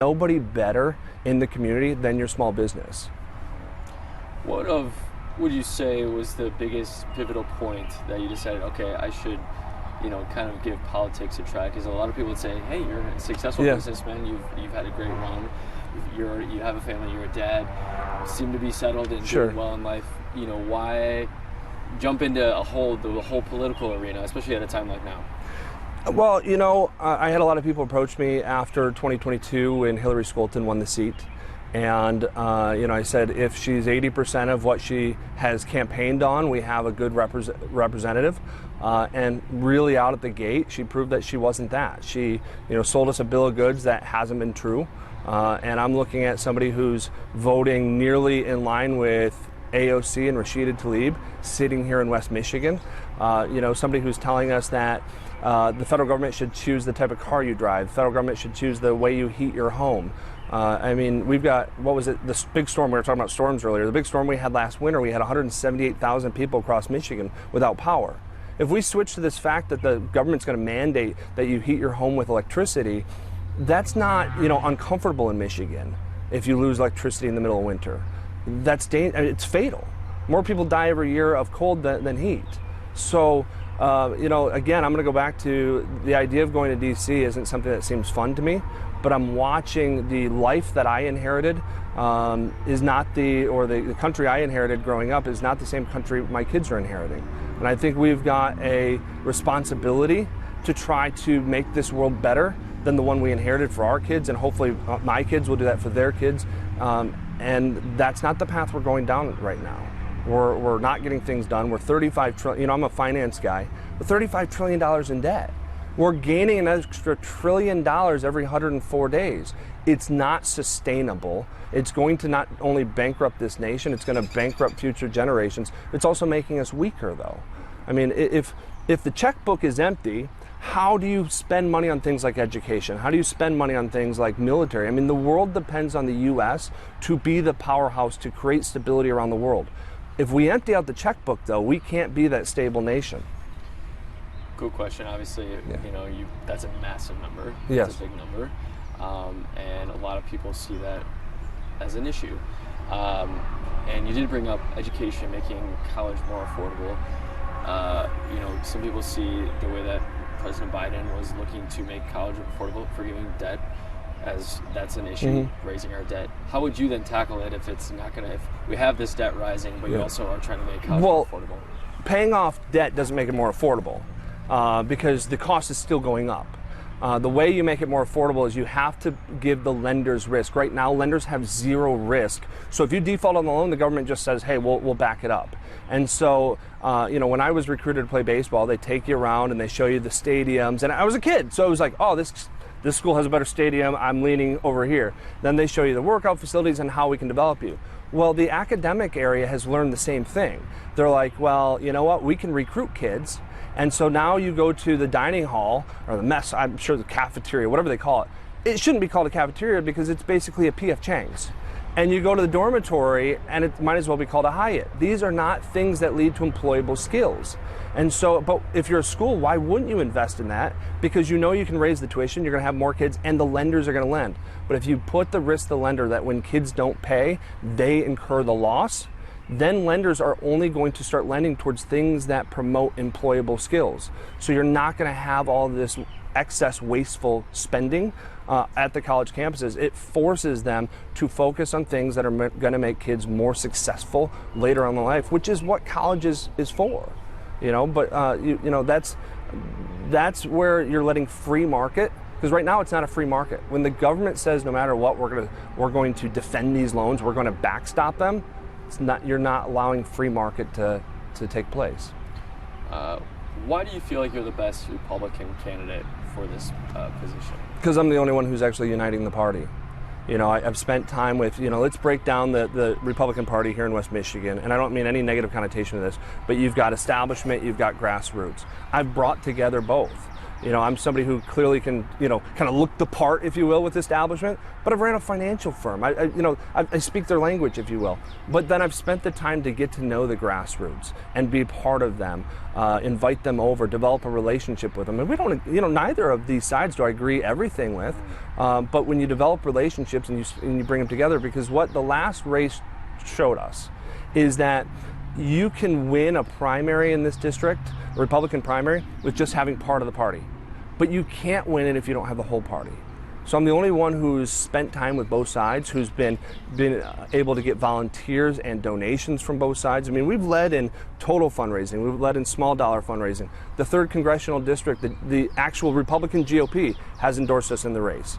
nobody better in the community than your small business. What would you say was the biggest pivotal point that you decided, okay, I should, kind of give politics a try? Because a lot of people would say, hey, you're a successful businessman, you've had a great run, you have a family, you're a dad, seem to be settled and doing well in life. Why jump into the whole political arena, especially at a time like now? Well, I had a lot of people approach me after 2022 when Hillary Scholten won the seat. And, I said, if she's 80% of what she has campaigned on, we have a good representative. And really out at the gate, she proved that she wasn't that. She, sold us a bill of goods that hasn't been true. And I'm looking at somebody who's voting nearly in line with AOC and Rashida Tlaib sitting here in West Michigan. Somebody who's telling us that the federal government should choose the type of car you drive. The federal government should choose the way you heat your home. We've got, this big storm, we were talking about storms earlier. The big storm we had last winter, we had 178,000 people across Michigan without power. If we switch to this fact that the government's going to mandate that you heat your home with electricity, that's not, uncomfortable in Michigan if you lose electricity in the middle of winter. It's fatal. More people die every year of cold than heat. So, again, I'm going to go back to the idea of going to D.C. isn't something that seems fun to me, but I'm watching the life that I inherited is not the country I inherited growing up is not the same country my kids are inheriting. And I think we've got a responsibility to try to make this world better than the one we inherited for our kids, and hopefully my kids will do that for their kids. And that's not the path we're going down right now. We're not getting things done. We're $35 trillion, I'm a finance guy, we're $35 trillion in debt. We're gaining an extra $1 trillion every 104 days. It's not sustainable. It's going to not only bankrupt this nation, it's going to bankrupt future generations. It's also making us weaker, though. I mean, if the checkbook is empty, how do you spend money on things like education? How do you spend money on things like military? I mean, the world depends on the U.S. to be the powerhouse to create stability around the world. If we empty out the checkbook, though, we can't be that stable nation. Good question. Obviously, that's a massive number. Yes. It's a big number. And a lot of people see that as an issue. And you did bring up education, making college more affordable. Some people see the way that President Biden was looking to make college affordable, forgiving debt, as that's an issue, raising our debt. How would you then tackle it if we have this debt rising, but you also are trying to make college more affordable? Paying off debt doesn't make it more affordable because the cost is still going up. The way you make it more affordable is you have to give the lenders risk. Right now, lenders have zero risk. So if you default on the loan, the government just says, hey, we'll back it up. And so, when I was recruited to play baseball, they take you around and they show you the stadiums. And I was a kid, so it was like, oh, this school has a better stadium, I'm leaning over here. Then they show you the workout facilities and how we can develop you. Well, the academic area has learned the same thing. They're like, well, you know what, we can recruit kids. And so now you go to the dining hall, or the mess, I'm sure the cafeteria, whatever they call it. It shouldn't be called a cafeteria because it's basically a P.F. Chang's. And you go to the dormitory and it might as well be called a Hyatt. These are not things that lead to employable skills. And so, but if you're a school, why wouldn't you invest in that? Because you can raise the tuition, you're gonna have more kids, and the lenders are gonna lend. But if you put the risk to the lender that when kids don't pay, they incur the loss, then lenders are only going to start lending towards things that promote employable skills. So you're not gonna have all this excess wasteful spending at the college campuses. It forces them to focus on things that are going to make kids more successful later on in life, which is what college is for. That's where you're letting free market, because right now it's not a free market. When the government says no matter what we're going to defend these loans, we're going to backstop them, you're not allowing free market to take place. Why do you feel like you're the best Republican candidate for this position? Because I'm the only one who's actually uniting the party. I've spent time with, let's break down the Republican Party here in West Michigan, and I don't mean any negative connotation to this, but you've got establishment, you've got grassroots. I've brought together both. I'm somebody who clearly can, kind of look the part, if you will, with the establishment, but I've ran a financial firm. I speak their language, if you will. But then I've spent the time to get to know the grassroots and be part of them, invite them over, develop a relationship with them. And we don't, neither of these sides do I agree everything with, but when you develop relationships and you bring them together, because what the last race showed us is that you can win a primary in this district, a Republican primary, with just having part of the party. But you can't win it if you don't have the whole party. So I'm the only one who's spent time with both sides, who's been able to get volunteers and donations from both sides. I mean, we've led in total fundraising. We've led in small dollar fundraising. The 3rd Congressional District, the actual Republican GOP has endorsed us in the race.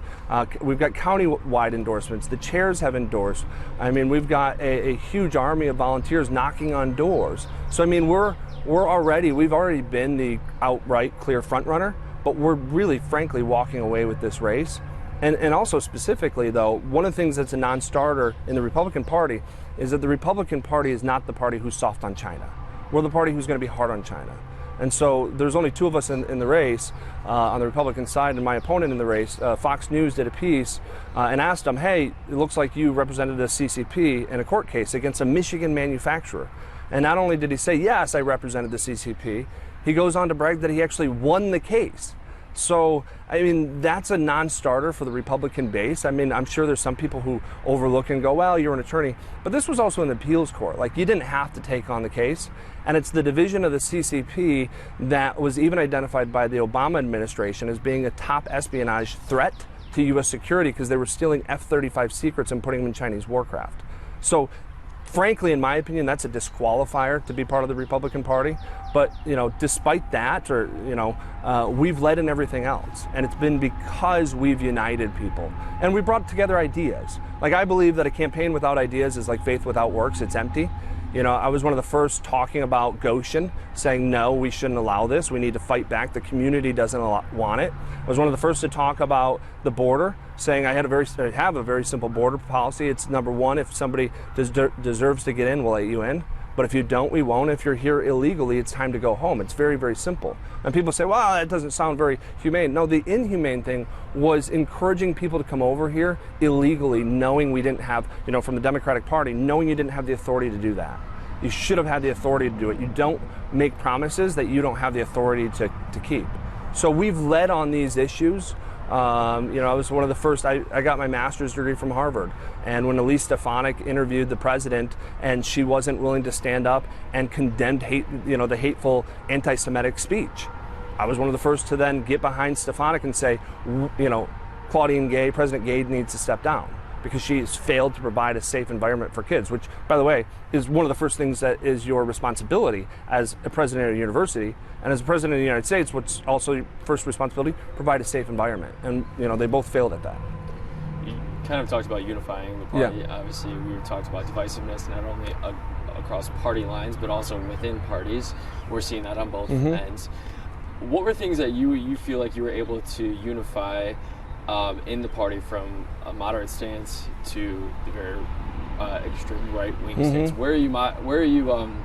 We've got county-wide endorsements. The chairs have endorsed. I mean, we've got a huge army of volunteers knocking on doors. So I mean, we've already been the outright clear front runner, but we're really, frankly, walking away with this race. And also specifically, though, one of the things that's a non-starter in the Republican Party is that the Republican Party is not the party who's soft on China. We're the party who's going to be hard on China. And so there's only 2 of us in the race on the Republican side, and my opponent in the race, Fox News, did a piece and asked him, hey, it looks like you represented the CCP in a court case against a Michigan manufacturer. And not only did he say, yes, I represented the CCP, he goes on to brag that he actually won the case. So, I mean, that's a non-starter for the Republican base. I mean, I'm sure there's some people who overlook and go, well, you're an attorney. But this was also an appeals court. Like, you didn't have to take on the case. And it's the division of the CCP that was even identified by the Obama administration as being a top espionage threat to U.S. security because they were stealing F-35 secrets and putting them in Chinese warcraft. So, frankly, in my opinion, that's a disqualifier to be part of the Republican Party. But, despite that, we've led in everything else. And it's been because we've united people. And we brought together ideas. Like, I believe that a campaign without ideas is like faith without works. It's empty. I was one of the first talking about Goshen, saying, no, we shouldn't allow this. We need to fight back. The community doesn't want it. I was one of the first to talk about the border, saying I have a very simple border policy. It's number one, if somebody deserves to get in, we'll let you in. But if you don't, we won't. If you're here illegally, it's time to go home. It's very, very simple. And people say, well, that doesn't sound very humane. No, the inhumane thing was encouraging people to come over here illegally, knowing we didn't have, from the Democratic Party, knowing you didn't have the authority to do that. You should have had the authority to do it. You don't make promises that you don't have the authority to keep. So we've led on these issues. I was one of the first, I got my master's degree from Harvard. And when Elise Stefanik interviewed the president and she wasn't willing to stand up and condemned the hateful anti-Semitic speech, I was one of the first to then get behind Stefanik and say, President Gay needs to step down because she's failed to provide a safe environment for kids, which, by the way, is one of the first things that is your responsibility as a president of a university. And as a president of the United States, what's also your first responsibility? Provide a safe environment. And, they both failed at that. You kind of talked about unifying the party. Yeah. Obviously, we talked about divisiveness, not only across party lines, but also within parties. We're seeing that on both ends. What were things that you feel like you were able to unify in the party, from a moderate stance to the very extreme right-wing stance? Where are you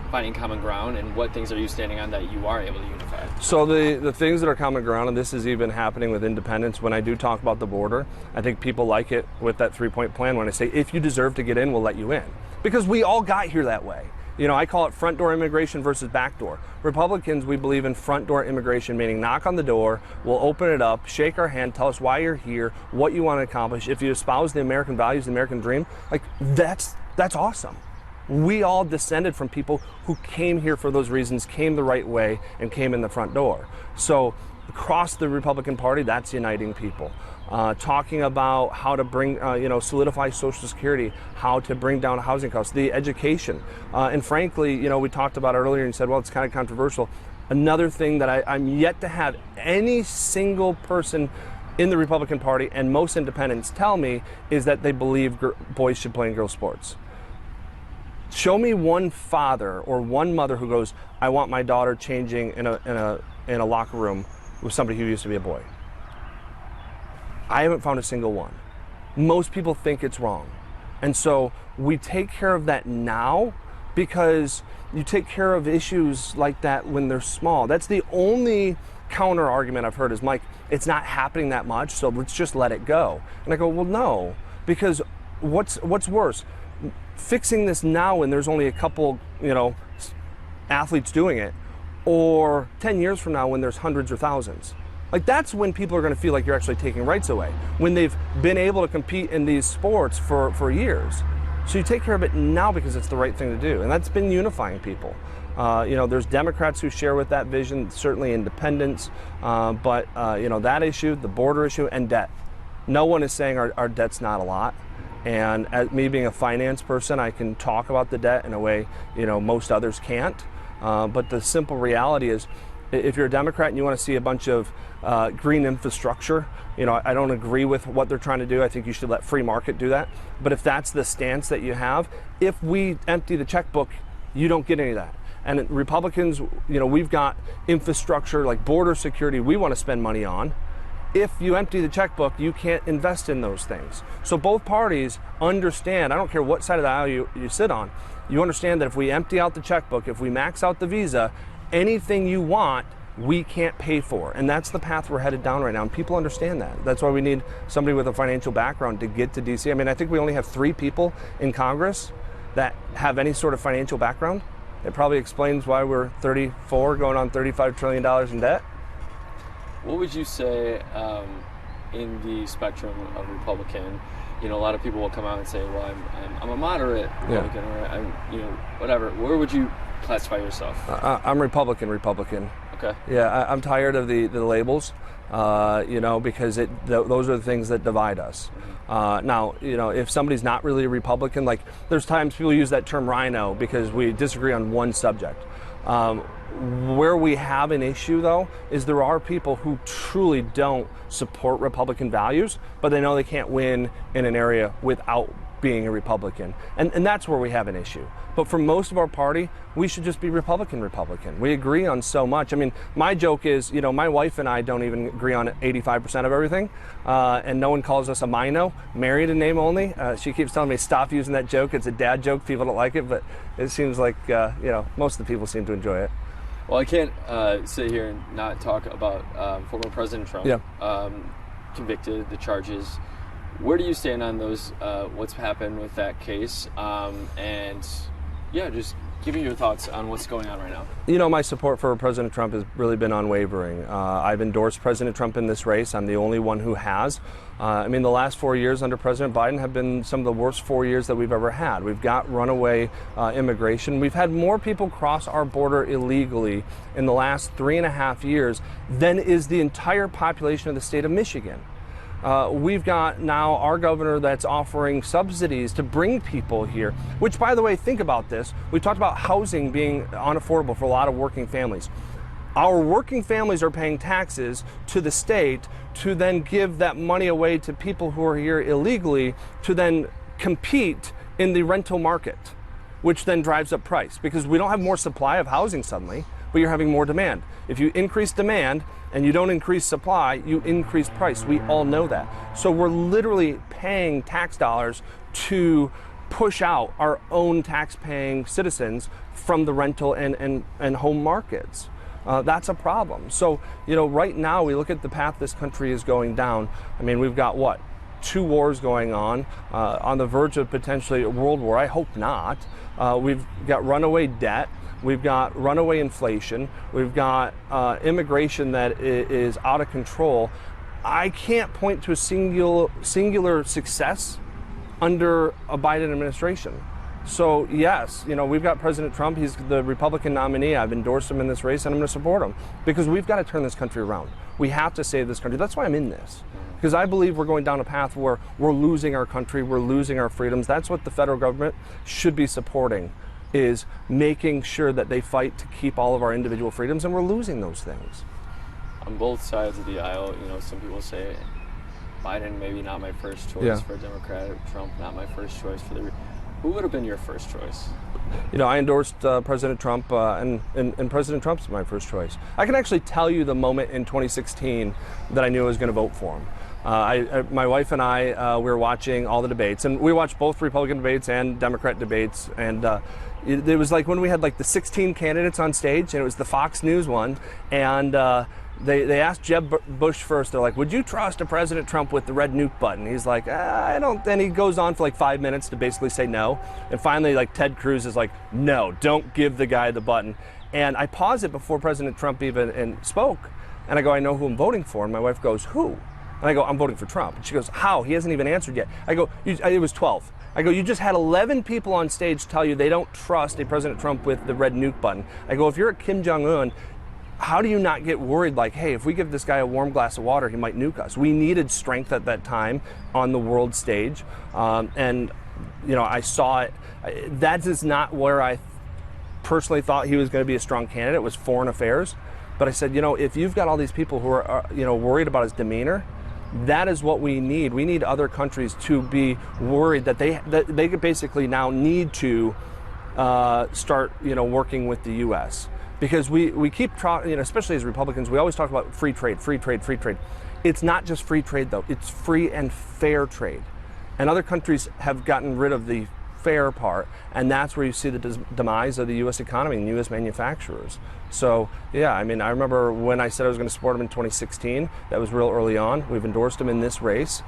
finding common ground, and what things are you standing on that you are able to unify? So the things that are common ground, and this is even happening with independents, when I do talk about the border, I think people like it with that 3-point plan when I say, if you deserve to get in, we'll let you in. Because we all got here that way. I call it front door immigration versus back door. Republicans, we believe in front door immigration, meaning knock on the door, we'll open it up, shake our hand, tell us why you're here, what you want to accomplish. If you espouse the American values, the American dream, that's awesome. We all descended from people who came here for those reasons, came the right way, and came in the front door. So across the Republican Party, that's uniting people. Talking about how to bring, solidify Social Security, how to bring down housing costs, the education. And frankly, we talked about earlier and said, well, it's kind of controversial. Another thing that I'm yet to have any single person in the Republican Party and most independents tell me is that they believe boys should play in girls' sports. Show me one father or one mother who goes, I want my daughter changing in a locker room with somebody who used to be a boy. I haven't found a single one. Most people think it's wrong. And so we take care of that now because you take care of issues like that when they're small. That's the only counter argument I've heard is, Mike, it's not happening that much, so let's just let it go. And I go, well, no, because what's worse? Fixing this now when there's only a couple, athletes doing it, or 10 years from now when there's hundreds or thousands. Like, that's when people are going to feel like you're actually taking rights away, when they've been able to compete in these sports for years. So you take care of it now because it's the right thing to do, and that's been unifying people. There's Democrats who share with that vision, certainly independents, but that issue, the border issue, and debt. No one is saying our debt's not a lot. And as me being a finance person, I can talk about the debt in a way, most others can't. But the simple reality is, if you're a Democrat and you want to see a bunch of green infrastructure, I don't agree with what they're trying to do. I think you should let free market do that. But if that's the stance that you have, if we empty the checkbook, you don't get any of that. And Republicans, we've got infrastructure like border security we want to spend money on. If you empty the checkbook, you can't invest in those things. So both parties understand, I don't care what side of the aisle you sit on, you understand that if we empty out the checkbook, if we max out the visa, anything you want, we can't pay for. And that's the path we're headed down right now. And people understand that. That's why we need somebody with a financial background to get to DC. I mean, I think we only have 3 people in Congress that have any sort of financial background. It probably explains why we're 34 going on $35 trillion in debt. What would you say in the spectrum of Republican? A lot of people will come out and say, well, I'm a moderate Republican, or I'm, whatever. Where would you classify yourself? I'm Republican. Okay. Yeah, I'm tired of the labels, because those are the things that divide us. Now, if somebody's not really a Republican, like there's times people use that term rhino because we disagree on one subject. Where we have an issue, though, is there are people who truly don't support Republican values, but they know they can't win in an area without being a Republican. And that's where we have an issue. But for most of our party, we should just be Republican. We agree on so much. I mean, my joke is, my wife and I don't even agree on 85% of everything, and no one calls us a mino, married in name only. She keeps telling me, stop using that joke. It's a dad joke. People don't like it, but it seems like, most of the people seem to enjoy it. Well, I can't sit here and not talk about former President Trump, convicted, the charges. Where do you stand on those, what's happened with that case? Just give me your thoughts on what's going on right now. My support for President Trump has really been unwavering. I've endorsed President Trump in this race. I'm the only one who has. The last 4 years under President Biden have been some of the worst 4 years that we've ever had. We've got runaway immigration. We've had more people cross our border illegally in the last 3.5 years than is the entire population of the state of Michigan. We've got now our governor that's offering subsidies to bring people here, which, by the way, think about this. We talked about housing being unaffordable for a lot of working families. Our working families are paying taxes to the state to then give that money away to people who are here illegally to then compete in the rental market, which then drives up price because we don't have more supply of housing suddenly, but you're having more demand. If you increase demand and you don't increase supply, you increase price. We all know that. So we're literally paying tax dollars to push out our own tax-paying citizens from the rental and home markets. That's a problem. So, right now we look at the path this country is going down. We've got 2 wars going on the verge of potentially a world war. I hope not. We've got runaway debt. We've got runaway inflation. We've got immigration that is out of control. I can't point to a singular success under a Biden administration. So yes, we've got President Trump. He's the Republican nominee. I've endorsed him in this race, and I'm going to support him because we've got to turn this country around. We have to save this country. That's why I'm in this. Because I believe we're going down a path where we're losing our country, we're losing our freedoms. That's what the federal government should be supporting, is making sure that they fight to keep all of our individual freedoms, and we're losing those things. On both sides of the aisle, some people say Biden maybe not my first choice for a Democrat, Trump not my first choice for the. Who would have been your first choice? I endorsed President Trump, and President Trump's my first choice. I can actually tell you the moment in 2016 that I knew I was going to vote for him. My wife and I, we were watching all the debates, and we watched both Republican debates and Democrat debates, and it was like when we had the 16 candidates on stage, and it was the Fox News one, and they asked Jeb Bush first. They're like, would you trust a President Trump with the red nuke button? He's like, I don't. Then he goes on for like 5 minutes to basically say no. And finally, like Ted Cruz is like, no, don't give the guy the button. And I pause it before President Trump even spoke. And I go, I know who I'm voting for. And my wife goes, who? And I go, I'm voting for Trump. And she goes, how? He hasn't even answered yet. I go, it was 12. I go, you just had 11 people on stage tell you they don't trust a President Trump with the red nuke button. I go, if you're at Kim Jong-un, how do you not get worried like, hey, if we give this guy a warm glass of water, he might nuke us? We needed strength at that time on the world stage. And, you know, I saw it. That is not where I personally thought he was going to be a strong candidate, was foreign affairs. But I said, you know, if you've got all these people who are you know, worried about his demeanor, that is what we need. We need other countries to be worried that they could basically now need to start, you know, working with the U.S. Because we keep, you know, especially as Republicans, we always talk about free trade, free trade, free trade. It's not just free trade, though. It's free and fair trade. And other countries have gotten rid of the fair part, and that's where you see the demise of the U.S. economy and U.S. manufacturers. So, yeah, I mean, I remember when I said I was going to support him in 2016, that was real early on. We've endorsed him in this race.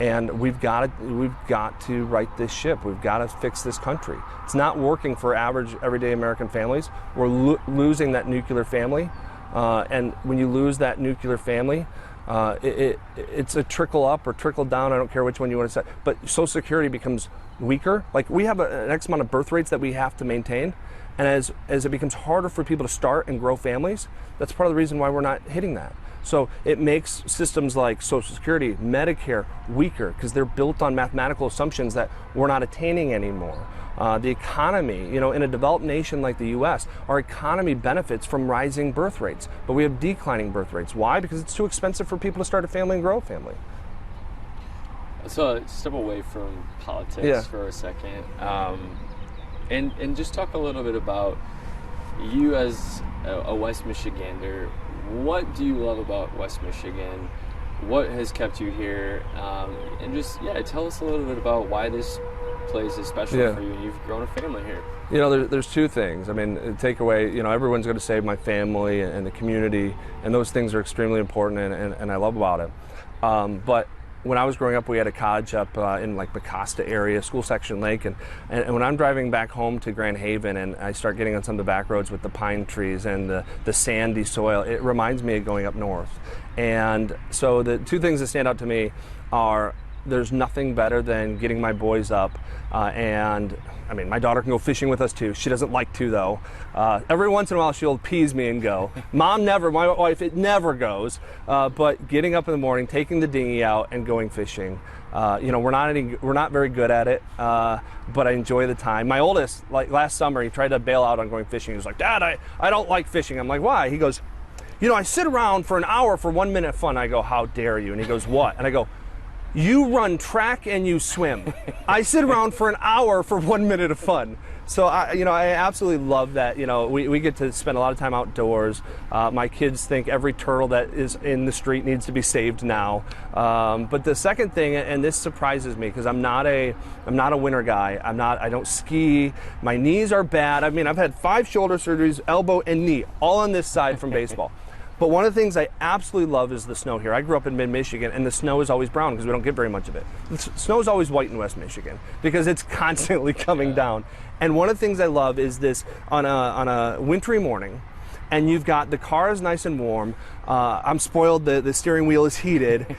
And we've got to right this ship. We've got to fix this country. It's not working for average, everyday American families. We're losing that nuclear family. And when you lose that nuclear family, it's a trickle up or trickle down. I don't care which one you want to say. But Social Security becomes weaker. Like, we have an X amount of birth rates that we have to maintain. And as it becomes harder for people to start and grow families, that's part of the reason why we're not hitting that. So it makes systems like Social Security, Medicare weaker because they're built on mathematical assumptions that we're not attaining anymore. The economy, you know, in a developed nation like the U.S., our economy benefits from rising birth rates, but we have declining birth rates. Why? Because it's too expensive for people to start a family and grow a family. So step away from politics for a second, and just talk a little bit about you as a West Michigander. What do you love about West Michigan? What has kept you here? And just, tell us a little bit about why this place is special for you and you've grown a family here. You know, there's two things. I mean, take away, you know, everyone's going to say my family and the community, and those things are extremely important, and I love about it. But when I was growing up, we had a cottage up in like Mecosta area, School Section Lake, and when I'm driving back home to Grand Haven and I start getting on some of the back roads with the pine trees and the sandy soil, it reminds me of going up north. And so the two things that stand out to me are, there's nothing better than getting my boys up, and I mean, my daughter can go fishing with us too. She doesn't like to, though. Every once in a while she'll appease me and go. Mom never, my wife, it never goes. But getting up in the morning, taking the dinghy out and going fishing. You know, we're not very good at it, but I enjoy the time. My oldest, like last summer, he tried to bail out on going fishing. He was like, Dad, I don't like fishing. I'm like, why? He goes, you know, I sit around for an hour for 1 minute of fun. I go, how dare you? And he goes, what? And I go, you run track and you swim. I sit around for an hour for 1 minute of fun. So I absolutely love that. You know, we get to spend a lot of time outdoors. My kids think every turtle that is in the street needs to be saved now. But the second thing, and this surprises me because I'm not a winter guy. I don't ski. My knees are bad. I mean, I've had 5 shoulder surgeries, elbow and knee, all on this side from baseball. But one of the things I absolutely love is the snow here. I grew up in mid-Michigan, and the snow is always brown because we don't get very much of it. The snow is always white in West Michigan because it's constantly coming down. And one of the things I love is this, on a wintry morning, and you've got the car is nice and warm. I'm spoiled, the steering wheel is heated,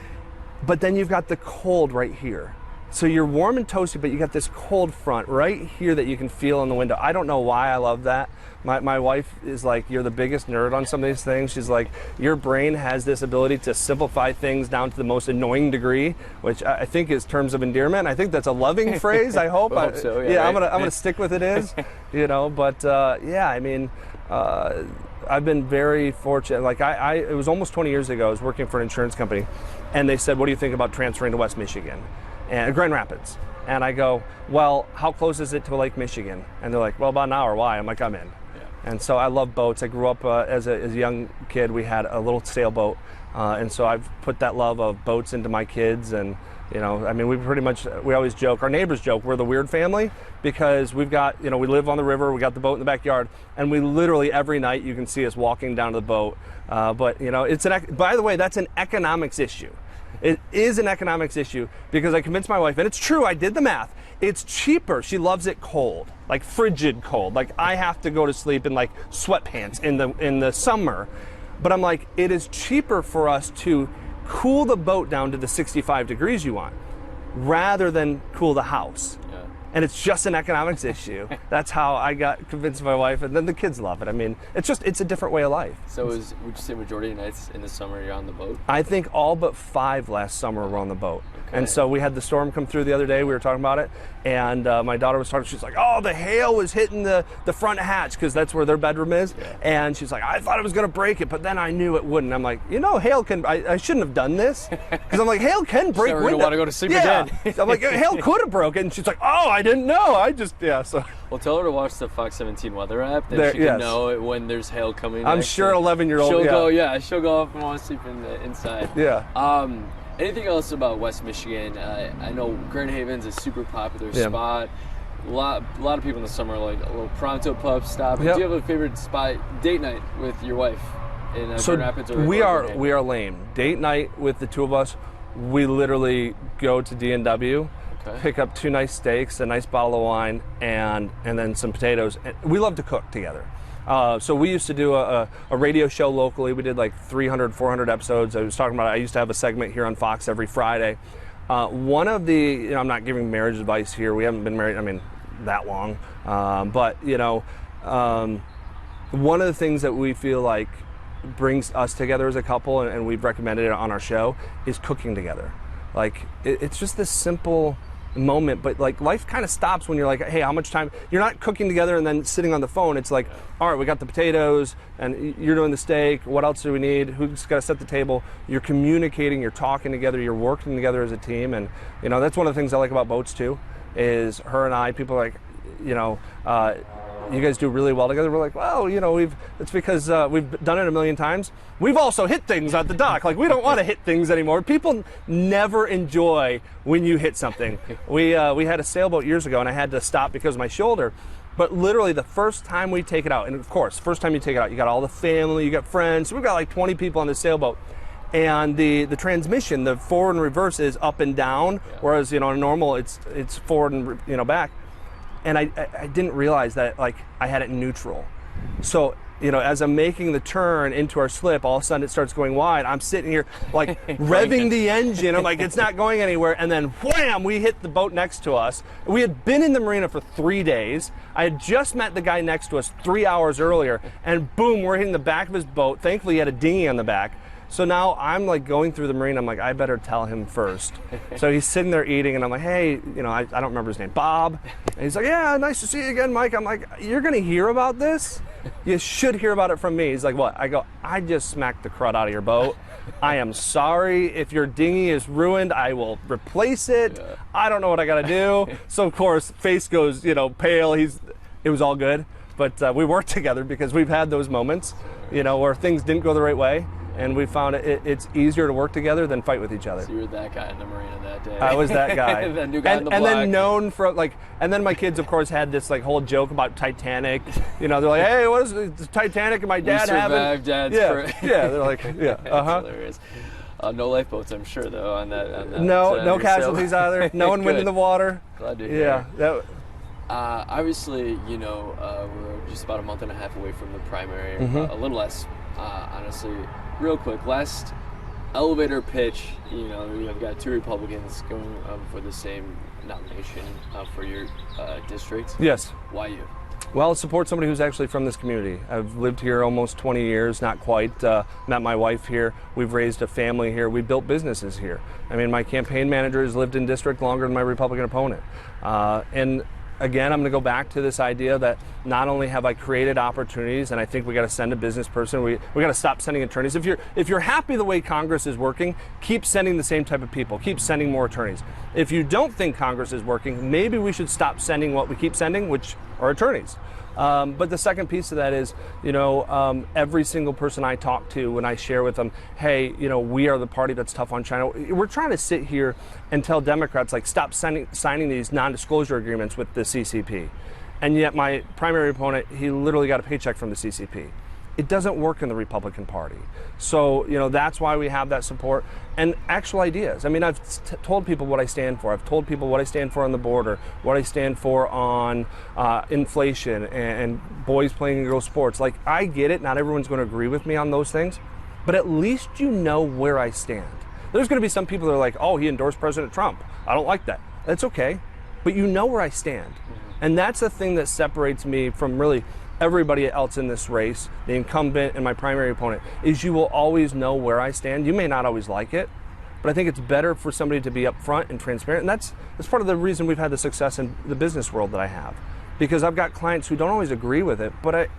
but then you've got the cold right here. So you're warm and toasty, but you got this cold front right here that you can feel in the window. I don't know why I love that. My wife is like, you're the biggest nerd on some of these things. She's like, your brain has this ability to simplify things down to the most annoying degree, which I think is terms of endearment. I think that's a loving phrase, I hope. I hope so, yeah. Right? I'm gonna stick with it is, you know, but I mean, I've been very fortunate. Like it was almost 20 years ago, I was working for an insurance company, and they said, what do you think about transferring to West Michigan? And Grand Rapids. And I go, well, how close is it to Lake Michigan? And they're like, well, about an hour. Why? I'm like, I'm in. Yeah. And so I love boats. I grew up as a young kid. We had a little sailboat. And so I've put that love of boats into my kids. And You know, I mean, we always joke, our neighbors joke, we're the weird family because we've got, you know, we live on the river, we got the boat in the backyard, and we literally every night you can see us walking down to the boat. But, you know, by the way, that's an economics issue. It is an economics issue because I convinced my wife, and it's true, I did the math. It's cheaper. She loves it cold, like frigid cold. Like I have to go to sleep in like sweatpants in the summer. But I'm like, it is cheaper for us to cool the boat down to the 65 degrees you want rather than cool the house. Yeah. And it's just an economics issue. That's how I got convinced my wife, and then the kids love it. I mean, it's a different way of life. So would you say majority of nights in the summer you're on the boat? I think all but 5 last summer were on the boat. Okay. And so we had the storm come through the other day, we were talking about it, and my daughter was talking, she's like, oh, the hail was hitting the front hatch, because that's where their bedroom is. Yeah. And she's like, I thought it was gonna break it, but then I knew it wouldn't. I'm like, you know, hail can, I shouldn't have done this, because I'm like, hail can break windows. We're gonna wanna go to sleep again. I'm like, hail could have broken, and she's like, oh, I didn't know, so. Well, tell her to watch the Fox 17 weather app, then she can know it when there's hail coming. I'm sure 11-year-old, she'll go up and want to sleep inside. Yeah. Anything else about West Michigan? I know Grand Haven's a super popular spot. A lot of people in the summer like a little pronto pub stop. Yep. Do you have a favorite spot, date night with your wife in Grand Rapids? We are lame. Date night with the two of us, we literally go to D&W, pick up 2 nice steaks, a nice bottle of wine, and then some potatoes. We love to cook together. So we used to do a radio show locally. We did like 300, 400 episodes. I was talking about, I used to have a segment here on Fox every Friday. One of the, I'm not giving marriage advice here. We haven't been married, that long. But, one of the things that we feel like brings us together as a couple, and we've recommended it on our show, is cooking together. Like, it's just this simple moment, but like life kind of stops when you're like, hey, how much time? You're not cooking together and then sitting on the phone. It's like, all right, we got the potatoes and you're doing the steak. What else do we need? Who's got to set the table? You're communicating, you're talking together, you're working together as a team. And that's one of the things I like about boats too, is her and I, people are like, you guys do really well together. We're like, well, it's because we've done it a million times. We've also hit things at the dock. Like, we don't want to hit things anymore. People never enjoy when you hit something. We had a sailboat years ago, and I had to stop because of my shoulder. But literally, the first time we take it out, and of course, first time you take it out, you got all the family, you got friends. So we've got like 20 people on the sailboat. And the transmission, the forward and reverse is up and down, whereas, normal, it's forward and, back. And I didn't realize that I had it in neutral. So, as I'm making the turn into our slip, all of a sudden it starts going wide. I'm sitting here revving the engine. I'm like, it's not going anywhere. And then wham, we hit the boat next to us. We had been in the marina for 3 days. I had just met the guy next to us 3 hours earlier, and boom, we're hitting the back of his boat. Thankfully he had a dinghy on the back. So now I'm going through the marina. I'm like, I better tell him first. So he's sitting there eating, and I'm like, hey, I don't remember his name, Bob. And he's like, yeah, nice to see you again, Mike. I'm like, you're gonna hear about this? You should hear about it from me. He's like, what? I go, I just smacked the crud out of your boat. I am sorry. If your dinghy is ruined, I will replace it. Yeah. I don't know what I gotta do. So of course, face goes, pale. It was all good, but we worked together because we've had those moments, where things didn't go the right way. And we found it's easier to work together than fight with each other. So you were that guy in the marina that day. I was that guy. That new guy on the block. And then known for and then my kids, of course, had this whole joke about Titanic. They're like, hey, what is the Titanic and my dad having? Dad's yeah, they're like, yeah, That's hilarious. No lifeboats, I'm sure, though, on that. No casualties either. No one went in the water. Glad to hear. Yeah. Obviously, we're just about a month and a half away from the primary, a little less, honestly. Real quick, last elevator pitch, you've got 2 Republicans going for the same nomination for your district. Yes. Why you? Well, support somebody who's actually from this community. I've lived here almost 20 years, not quite. Met my wife here. We've raised a family here. We built businesses here. My campaign manager has lived in district longer than my Republican opponent. And again, I'm going to go back to this idea that not only have I created opportunities, and I think we got to send a business person. We got to stop sending attorneys. If you're happy the way Congress is working, keep sending the same type of people. Keep sending more attorneys. If you don't think Congress is working, maybe we should stop sending what we keep sending, which are attorneys. But the second piece of that is, every single person I talk to, when I share with them, hey, we are the party that's tough on China. We're trying to sit here and tell Democrats, like, stop signing these non-disclosure agreements with the CCP. And yet my primary opponent, he literally got a paycheck from the CCP. It doesn't work in the Republican Party. So, that's why we have that support and actual ideas. I mean, I've told people what I stand for. I've told people what I stand for on the border, what I stand for on inflation and boys playing girls sports. Like, I get it. Not everyone's going to agree with me on those things, but at least you know where I stand. There's going to be some people that are like, oh, he endorsed President Trump. I don't like that. That's okay. But you know where I stand. And that's the thing that separates me from really everybody else in this race, the incumbent and my primary opponent, is you will always know where I stand. You may not always like it, but I think it's better for somebody to be upfront and transparent. And that's part of the reason we've had the success in the business world that I have. Because I've got clients who don't always agree with it, but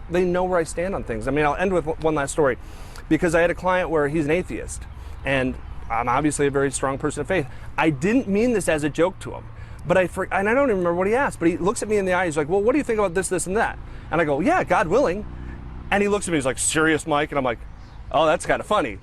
they know where I stand on things. I mean, I'll end with one last story. Because I had a client where he's an atheist, and I'm obviously a very strong person of faith. I didn't mean this as a joke to him. And I don't even remember what he asked, but he looks at me in the eye, he's like, well, what do you think about this, this, and that? And I go, yeah, God willing. And he looks at me, he's like, serious, Mike? And I'm like, oh, that's kind of funny.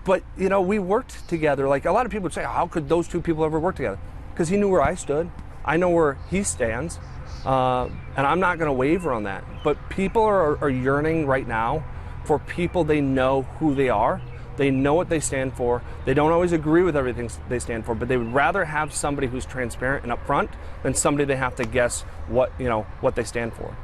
But, we worked together. Like, a lot of people would say, how could those two people ever work together? Because he knew where I stood. I know where he stands. And I'm not going to waver on that. But people are yearning right now for people they know who they are. They know what they stand for. They don't always agree with everything they stand for, but they would rather have somebody who's transparent and upfront than somebody they have to guess what they stand for.